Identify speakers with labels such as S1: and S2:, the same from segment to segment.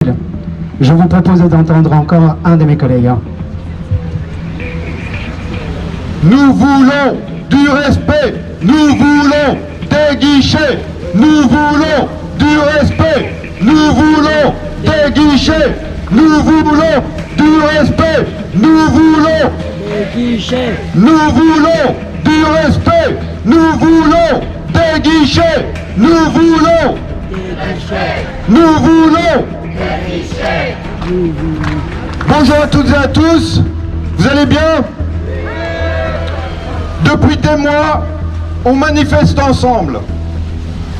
S1: Je vous propose d'entendre encore un de mes collègues.
S2: Nous voulons du respect, nous voulons des guichets, nous voulons du respect, nous voulons des guichets, nous voulons du respect, nous voulons
S3: des guichets,
S2: nous voulons du respect, nous voulons des guichets, nous voulons
S3: des guichets,
S2: nous voulons.
S3: des guichets.
S2: Bonjour à toutes et à tous, vous allez bien? Depuis des mois, on manifeste ensemble.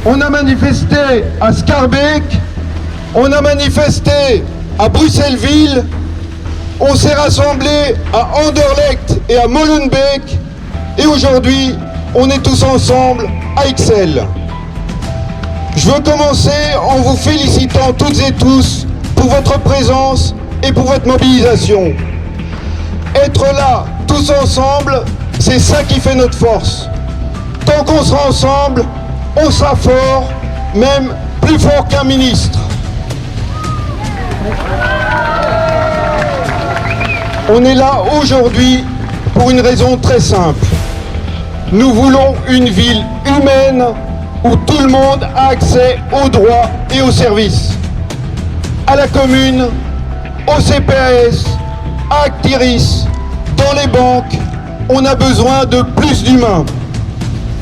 S2: On a manifesté à Schaerbeek, on a manifesté à Bruxelles-Ville, on s'est rassemblés à Anderlecht et à Molenbeek, et aujourd'hui, on est tous ensemble à Ixelles. Je veux commencer en vous félicitant toutes et tous pour votre présence et pour votre mobilisation. Être là, tous ensemble, c'est ça qui fait notre force. Tant qu'on sera ensemble, on sera fort, même plus fort qu'un ministre. On est là aujourd'hui pour une raison très simple. Nous voulons une ville humaine où tout le monde a accès aux droits et aux services. À la commune, au CPAS, à Actiris, dans les banques, on a besoin de plus d'humains.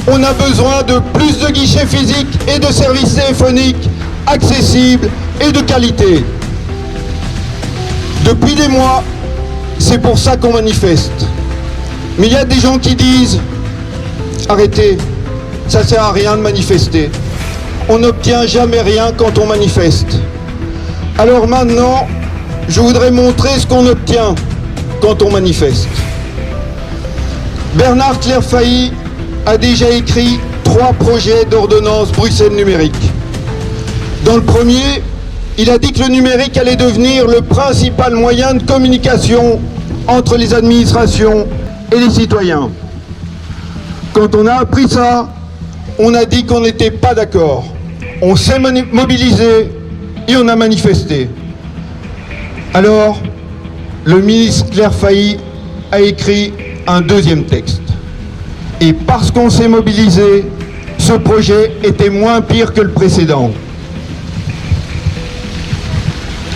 S2: On a besoin de plus de guichets physiques et de services téléphoniques accessibles et de qualité. Depuis des mois, c'est pour ça qu'on manifeste. Mais il y a des gens qui disent « Arrêtez, ça sert à rien de manifester. On n'obtient jamais rien quand on manifeste. » Alors maintenant, je voudrais montrer ce qu'on obtient quand on manifeste. Bernard Clairfailly a déjà écrit 3 projets d'ordonnance Bruxelles numérique. Dans le premier, il a dit que le numérique allait devenir le principal moyen de communication entre les administrations et les citoyens. Quand on a appris ça, on a dit qu'on n'était pas d'accord. On s'est mobilisé et on a manifesté. Alors, le ministre Clairfailly a écrit un deuxième texte. Et parce qu'on s'est mobilisé, ce projet était moins pire que le précédent.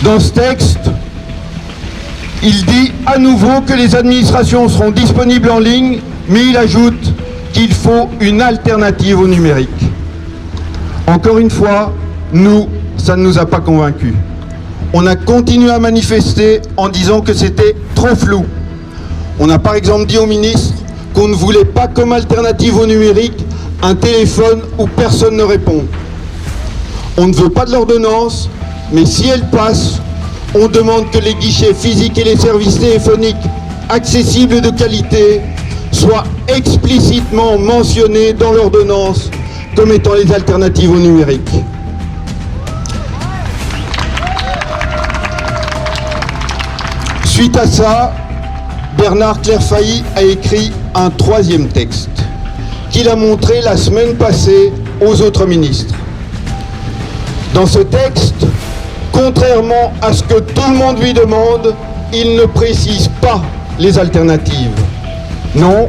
S2: Dans ce texte, il dit à nouveau que les administrations seront disponibles en ligne, mais il ajoute qu'il faut une alternative au numérique. Encore une fois, nous, ça ne nous a pas convaincus. On a continué à manifester en disant que c'était trop flou. On a par exemple dit au ministre qu'on ne voulait pas comme alternative au numérique un téléphone où personne ne répond. On ne veut pas de l'ordonnance, mais si elle passe, on demande que les guichets physiques et les services téléphoniques accessibles et de qualité soient explicitement mentionnés dans l'ordonnance comme étant les alternatives au numérique. Suite à ça, Bernard Clairfailly a écrit un 3e texte qu'il a montré la semaine passée aux autres ministres. Dans ce texte, contrairement à ce que tout le monde lui demande, il ne précise pas les alternatives. Non,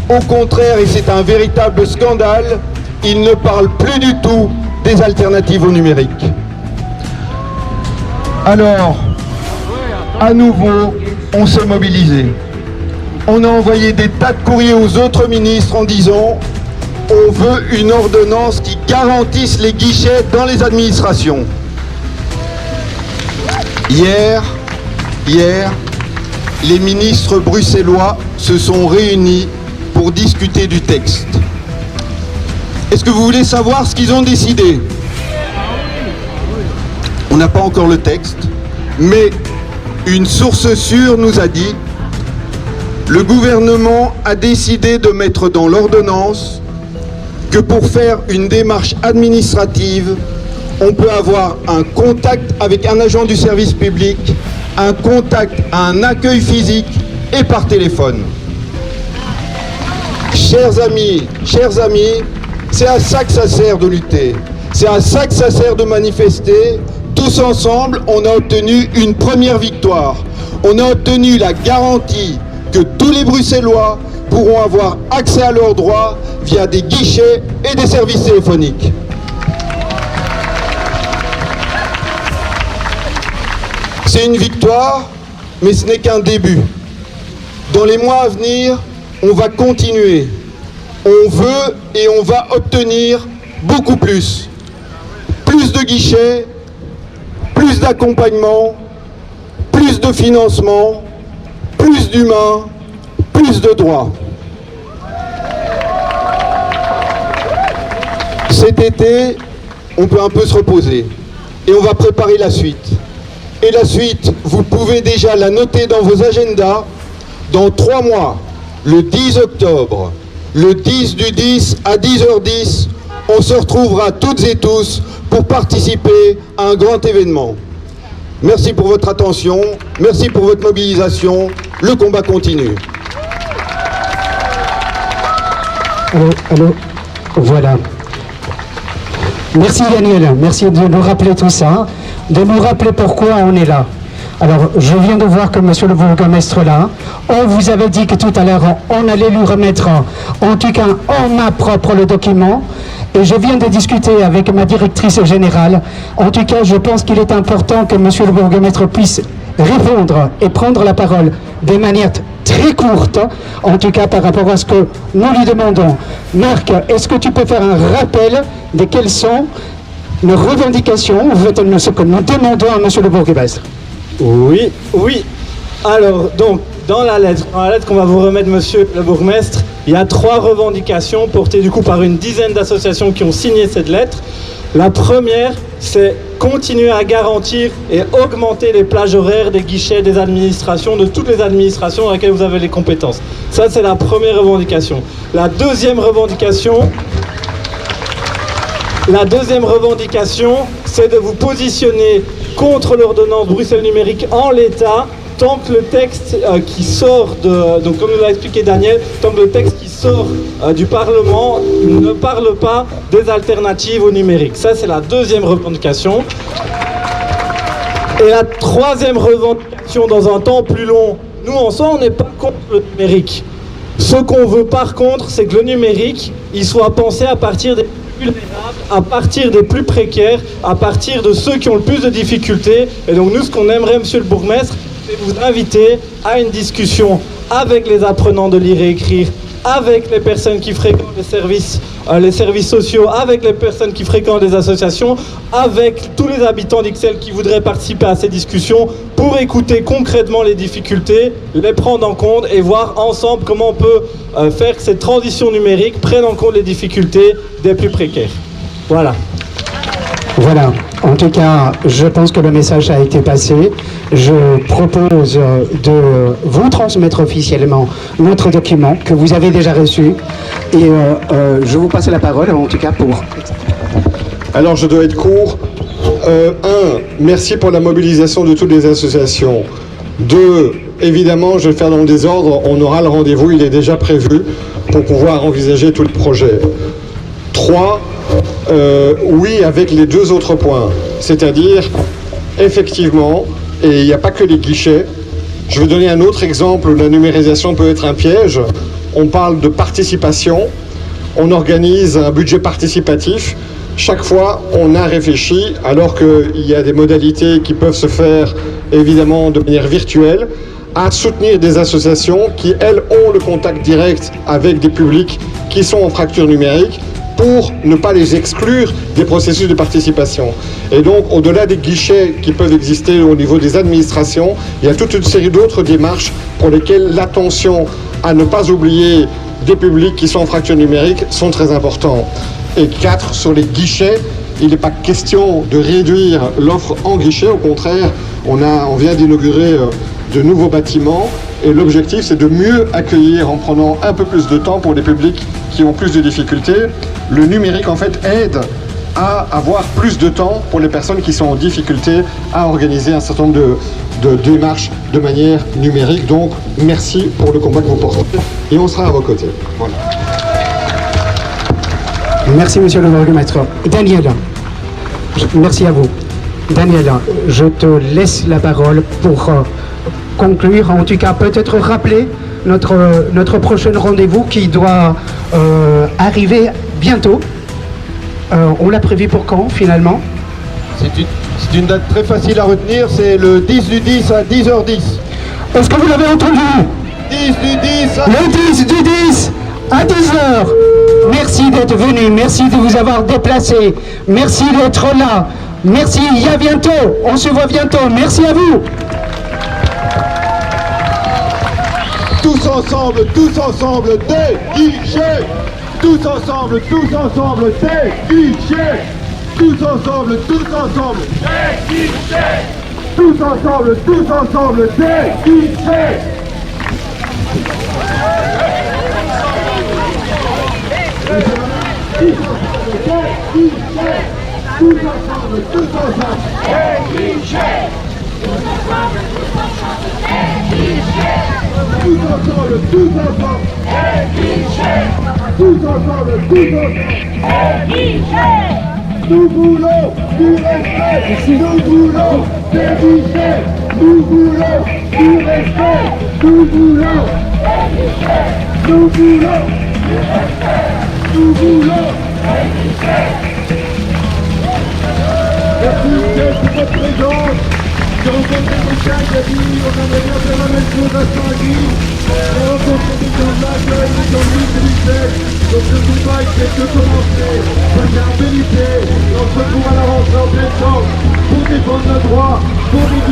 S2: au contraire, et c'est un véritable scandale, il ne parle plus du tout des alternatives au numérique. Alors, à nouveau, on s'est mobilisé. On a envoyé des tas de courriers aux autres ministres en disant « On veut une ordonnance qui garantisse les guichets dans les administrations ». Hier, les ministres bruxellois se sont réunis pour discuter du texte. Est-ce que vous voulez savoir ce qu'ils ont décidé? On n'a pas encore le texte, mais une source sûre nous a dit « Le gouvernement a décidé de mettre dans l'ordonnance que pour faire une démarche administrative, on peut avoir un contact avec un agent du service public, un contact à un accueil physique et par téléphone. » Chers amis, c'est à ça que ça sert de lutter. C'est à ça que ça sert de manifester, tous ensemble, on a obtenu une première victoire. On a obtenu la garantie que tous les Bruxellois pourront avoir accès à leurs droits via des guichets et des services téléphoniques. C'est une victoire, mais ce n'est qu'un début. Dans les mois à venir, on va continuer. On veut et on va obtenir beaucoup plus. Plus de guichets, plus d'accompagnement, plus de financement, plus d'humains, plus de droits. Cet été, on peut un peu se reposer et on va préparer la suite. Et la suite, vous pouvez déjà la noter dans vos agendas. Dans 3 mois, le 10 octobre, le 10 du 10 à 10h10, on se retrouvera toutes et tous pour participer à un grand événement. Merci pour votre attention, merci pour votre mobilisation. Le combat continue.
S1: Allô, voilà. Merci Daniel, merci de nous rappeler tout ça, de nous rappeler pourquoi on est là. Alors, je viens de voir que monsieur le bourgmestre est là. On vous avait dit que tout à l'heure, on allait lui remettre, en tout cas en main propre, le document. Et je viens de discuter avec ma directrice générale. En tout cas, je pense qu'il est important que monsieur le bourgmestre puisse répondre et prendre la parole de manière très courte, en tout cas par rapport à ce que nous lui demandons. Marc, est-ce que tu peux faire un rappel de quelles sont nos revendications, en fait, ce que nous demandons à monsieur le bourgmestre?
S4: Oui. Alors, donc, dans la lettre qu'on va vous remettre, monsieur le bourgmestre, il y a 3 revendications portées du coup par une dizaine d'associations qui ont signé cette lettre. La première, c'est continuer à garantir et augmenter les plages horaires des guichets des administrations, de toutes les administrations dans lesquelles vous avez les compétences. Ça, c'est la première revendication. La deuxième revendication, c'est de vous positionner contre l'ordonnance Bruxelles numérique en l'état, tant que le texte qui sort donc comme nous l'a expliqué Daniel, tant que le texte qui sort du Parlement ne parle pas des alternatives au numérique. Ça, c'est la deuxième revendication. Et la troisième revendication, dans un temps plus long, nous en soi, on n'est pas contre le numérique. Ce qu'on veut par contre, c'est que le numérique, il soit pensé à partir des vulnérables, à partir des plus précaires, à partir de ceux qui ont le plus de difficultés. Et donc nous, ce qu'on aimerait, monsieur le bourgmestre, c'est vous inviter à une discussion avec les apprenants de lire et écrire, avec les personnes qui fréquentent les services sociaux, avec les personnes qui fréquentent les associations, avec tous les habitants d'Ixelles qui voudraient participer à ces discussions pour écouter concrètement les difficultés, les prendre en compte et voir ensemble comment on peut faire que cette transition numérique prenne en compte les difficultés des plus précaires. Voilà.
S1: Voilà, en tout cas, je pense que le message a été passé. Je propose de vous transmettre officiellement notre document que vous avez déjà reçu. Et je vous passe la parole, en tout cas, pour...
S5: Alors, je dois être court. 1, merci pour la mobilisation de toutes les associations. 2, évidemment, je vais faire dans le désordre. On aura le rendez-vous, il est déjà prévu pour pouvoir envisager tout le projet. 3, oui, avec les 2 autres points. C'est-à-dire, effectivement, et il n'y a pas que les guichets. Je vais donner un autre exemple où la numérisation peut être un piège. On parle de participation. On organise un budget participatif. Chaque fois, on a réfléchi, alors qu'il y a des modalités qui peuvent se faire, évidemment, de manière virtuelle, à soutenir des associations qui, elles, ont le contact direct avec des publics qui sont en fracture numérique, pour ne pas les exclure des processus de participation. Et donc, au-delà des guichets qui peuvent exister au niveau des administrations, il y a toute une série d'autres démarches pour lesquelles l'attention à ne pas oublier des publics qui sont en fracture numérique sont très importants. Et 4, sur les guichets, il n'est pas question de réduire l'offre en guichet, au contraire, on vient d'inaugurer de nouveaux bâtiments et l'objectif c'est de mieux accueillir en prenant un peu plus de temps pour les publics qui ont plus de difficultés. Le numérique en fait aide à avoir plus de temps pour les personnes qui sont en difficulté à organiser un certain nombre de démarches de manière numérique. Donc merci pour le combat que vous portez et on sera à vos côtés. Voilà.
S1: Merci monsieur le bourgmestre. Daniel, merci à vous. Daniel, je te laisse la parole pour conclure, en tout cas peut-être rappeler notre prochain rendez-vous qui doit arriver bientôt. On l'a prévu pour quand finalement?
S2: C'est une date très facile à retenir, c'est le 10 du 10 à 10h10.
S1: Est-ce que vous l'avez entendu?
S2: 10 du 10 à...
S1: Le 10 du 10 à 10h. Merci d'être venu, merci de vous avoir déplacé, merci d'être là, merci, il y a bientôt, on se voit bientôt, merci à vous.
S2: Tous ensemble, déguisés. Tous ensemble, déguisés. Tous ensemble, déguisés. Tous ensemble, déguisés. Nous voulons du respect, nous voulons des guichets, nous voulons du respect, nous voulons des guichets, nous voulons du respect, nous voulons des guichets. Merci pour votre présence. J'ai rencontré quelqu'un qui a dit on aimerait bien faire la même chose à Saint-Guy. J'ai rencontré des gens de la gueule, des gens de l'Utilité. Donc le combat il fait que commencer. Chacun bénissez. On se retrouve à la rentrée en plein temps pour défendre nos droits, pour les